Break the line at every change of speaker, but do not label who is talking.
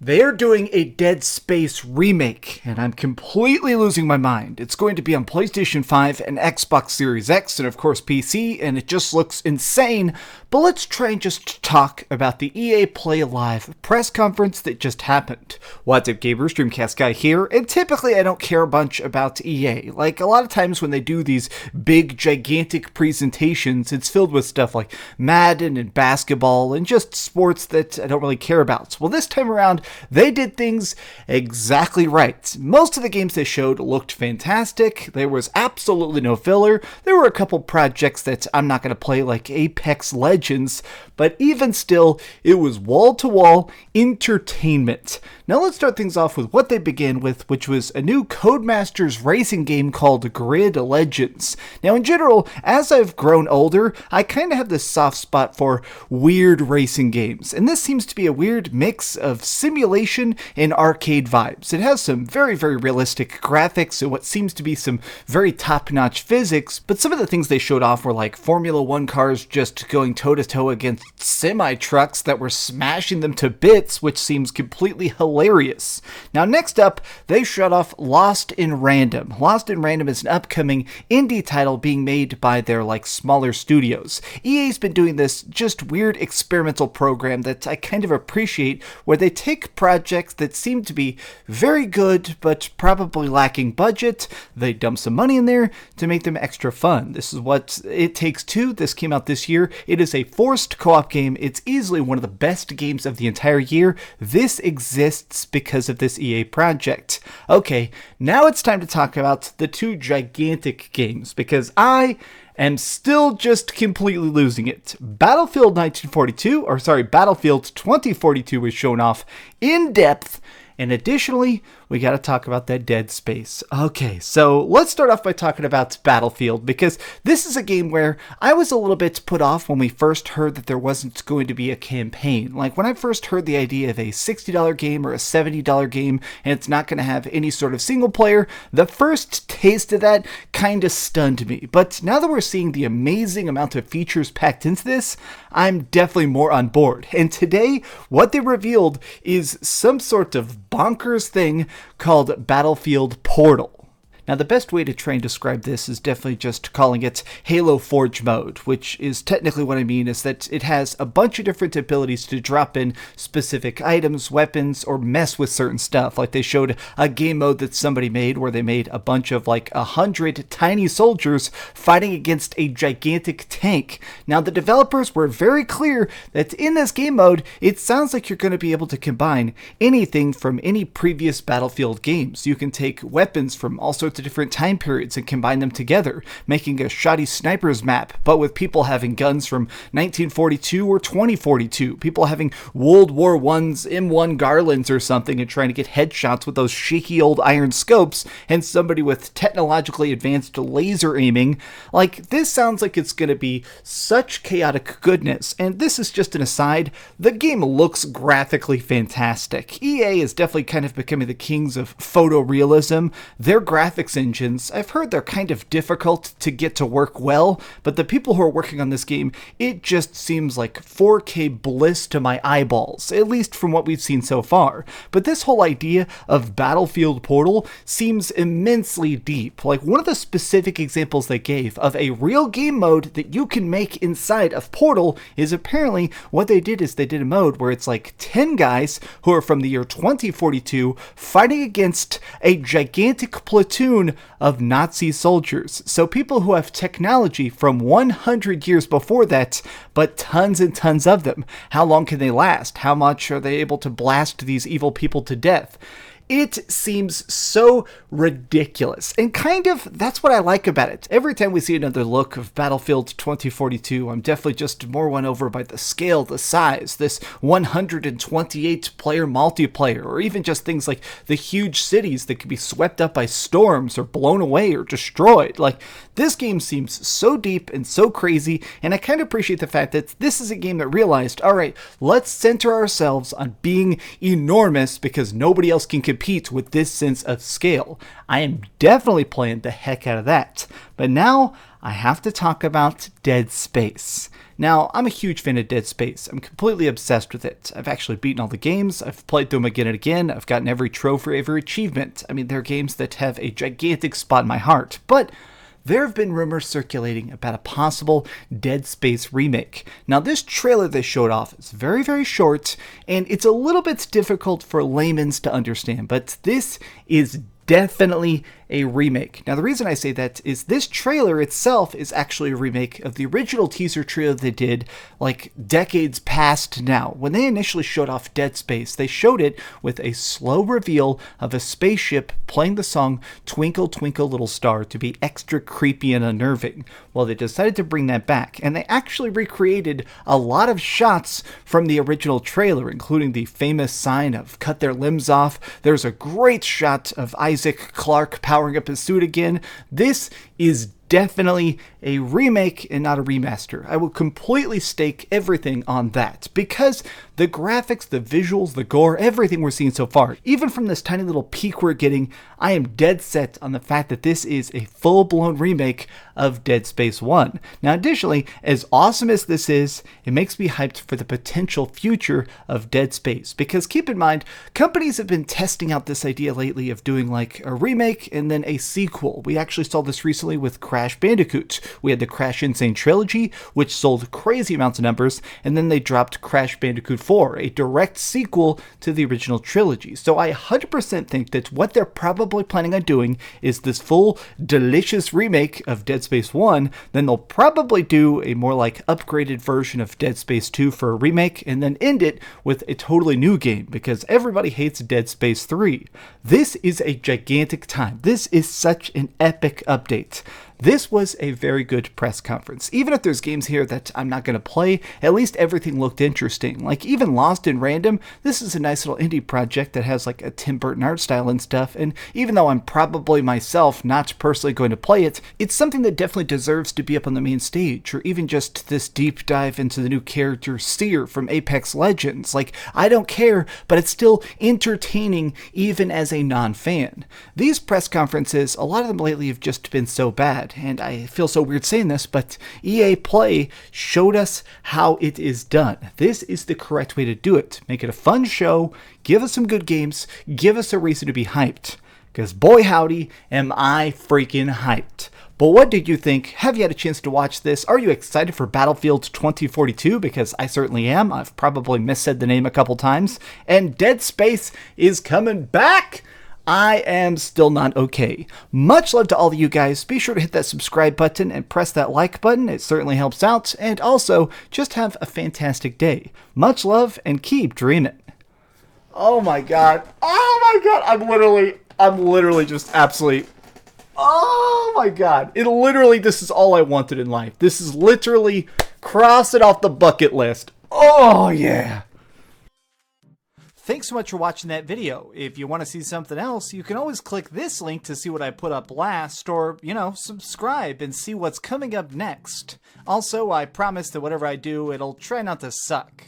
They're doing a Dead Space remake, and I'm completely losing my mind. It's going to be on PlayStation 5 and Xbox Series X, and of course PC, and it just looks insane. But let's try and just talk about the EA Play Live press conference that just happened. What's up, gamers? Dreamcastguy here, and typically I don't care a bunch about EA. Like, a lot of times when they do these big, gigantic presentations, it's filled with stuff like Madden and basketball and just sports that I don't really care about. Well, this time around, they did things exactly right. Most of the games they showed looked fantastic. There was absolutely no filler. There were a couple projects that I'm not going to play, like Apex Legends, but even still, it was wall-to-wall entertainment. Now let's start things off with what they began with, which was a new Codemasters racing game called Grid Legends. Now in general, as I've grown older, I kind of have this soft spot for weird racing games, and this seems to be a weird mix of simulation and arcade vibes. It has some very, very realistic graphics and what seems to be some very top-notch physics, but some of the things they showed off were like Formula 1 cars just going toe-to-toe against semi-trucks that were smashing them to bits, which seems completely hilarious. Now next up, they showed off Lost in Random. Lost in Random is an upcoming indie title being made by their smaller studios. EA's been doing this just weird experimental program that I kind of appreciate, where they take projects that seem to be very good but probably lacking budget, they dump some money in there to make them extra fun. This is what It Takes Two. This came out this year. It is a forced co-op game. It's easily one of the best games of the entire year. This exists because of this EA project. Okay, now it's time to talk about the two gigantic games, because I am still just completely losing it. Battlefield 2042 was shown off in depth, and additionally, we gotta talk about that Dead Space. Okay, so let's start off by talking about Battlefield, because this is a game where I was a little bit put off when we first heard that there wasn't going to be a campaign. Like, when I first heard the idea of a $60 game or a $70 game, and it's not gonna have any sort of single player, the first taste of that kinda stunned me. But now that we're seeing the amazing amount of features packed into this, I'm definitely more on board. And today, what they revealed is some sort of bonkers thing called Battlefield Portal. Now, the best way to try and describe this is definitely just calling it Halo Forge mode, which is technically what I mean is that it has a bunch of different abilities to drop in specific items, weapons, or mess with certain stuff. Like, they showed a game mode that somebody made where they made a bunch of 100 tiny soldiers fighting against a gigantic tank. Now, the developers were very clear that in this game mode, it sounds like you're going to be able to combine anything from any previous Battlefield games. You can take weapons from all sorts of different time periods and combine them together, making a shoddy snipers map, but with people having guns from 1942 or 2042, people having World War I's M1 Garlands or something and trying to get headshots with those shaky old iron scopes, and somebody with technologically advanced laser aiming. This sounds like it's going to be such chaotic goodness, and this is just an aside, the game looks graphically fantastic. EA is definitely kind of becoming the kings of photorealism. Their graphics engines, I've heard they're kind of difficult to get to work well, but the people who are working on this game, it just seems like 4K bliss to my eyeballs, at least from what we've seen so far. But this whole idea of Battlefield Portal seems immensely deep. One of the specific examples they gave of a real game mode that you can make inside of Portal is apparently what they did is they did a mode where it's 10 guys who are from the year 2042 fighting against a gigantic platoon of Nazi soldiers. So people who have technology from 100 years before that, but tons and tons of them. How long can they last? How much are they able to blast these evil people to death? It seems so ridiculous, and kind of that's what I like about it. Every time we see another look of Battlefield 2042, I'm definitely just more won over by the scale, the size, this 128 player multiplayer, or even just things like the huge cities that could be swept up by storms or blown away or destroyed. This game seems so deep and so crazy, and I kind of appreciate the fact that this is a game that realized, alright, let's center ourselves on being enormous because nobody else can compete compete with this sense of scale. I am definitely playing the heck out of that. But now I have to talk about Dead Space. Now, I'm a huge fan of Dead Space. I'm completely obsessed with it. I've actually beaten all the games. I've played through them again and again. I've gotten every trophy, every achievement. I mean, they're games that have a gigantic spot in my heart. But there have been rumors circulating about a possible Dead Space remake. Now, this trailer they showed off is very, very short, and it's a little bit difficult for laymen to understand, but this is definitely a remake. Now, the reason I say that is this trailer itself is actually a remake of the original teaser trailer they did like decades past now. When they initially showed off Dead Space, they showed it with a slow reveal of a spaceship playing the song Twinkle Twinkle Little Star to be extra creepy and unnerving. Well, they decided to bring that back, and they actually recreated a lot of shots from the original trailer, including the famous sign of cut their limbs off. There's a great shot of Isaac Clarke powering up his suit again. This is definitely a remake and not a remaster. I will completely stake everything on that because the graphics, the visuals, the gore, everything we're seeing so far, even from this tiny little peek we're getting, I am dead set on the fact that this is a full-blown remake of Dead Space 1. Now, additionally, as awesome as this is, it makes me hyped for the potential future of Dead Space because keep in mind, companies have been testing out this idea lately of doing like a remake and then a sequel. We actually saw this recently with Crash Bandicoot. We had the Crash Insane Trilogy, which sold crazy amounts of numbers, and then they dropped Crash Bandicoot 4, a direct sequel to the original trilogy. So I 100% think that what they're probably planning on doing is this full, delicious remake of Dead Space 1, then they'll probably do a more like upgraded version of Dead Space 2 for a remake, and then end it with a totally new game, because everybody hates Dead Space 3. This is a gigantic time. This is such an epic update. This was a very good press conference. Even if there's games here that I'm not going to play, at least everything looked interesting. Like even Lost in Random, this is a nice little indie project that has like a Tim Burton art style and stuff, and even though I'm probably myself not personally going to play it, it's something that definitely deserves to be up on the main stage, or even just this deep dive into the new character Seer from Apex Legends. Like, I don't care, but it's still entertaining even as a non-fan. These press conferences, a lot of them lately have just been so bad. And I feel so weird saying this, but EA Play showed us how it is done. This is the correct way to do it. Make it a fun show, give us some good games, give us a reason to be hyped. Because boy howdy, am I freaking hyped. But what did you think? Have you had a chance to watch this? Are you excited for Battlefield 2042? Because I certainly am. I've probably missaid the name a couple times. And Dead Space is coming back! I am still not okay. Much love to all of you guys. Be sure to hit that subscribe button and press that like button. It certainly helps out. And also, just have a fantastic day. Much love and keep dreaming. Oh my god. Oh my god. I'm literally just absolutely... Oh my god. This is all I wanted in life. This is literally cross it off the bucket list. Oh yeah. Thanks so much for watching that video. If you want to see something else, you can always click this link to see what I put up last, or, subscribe and see what's coming up next. Also, I promise that whatever I do, it'll try not to suck.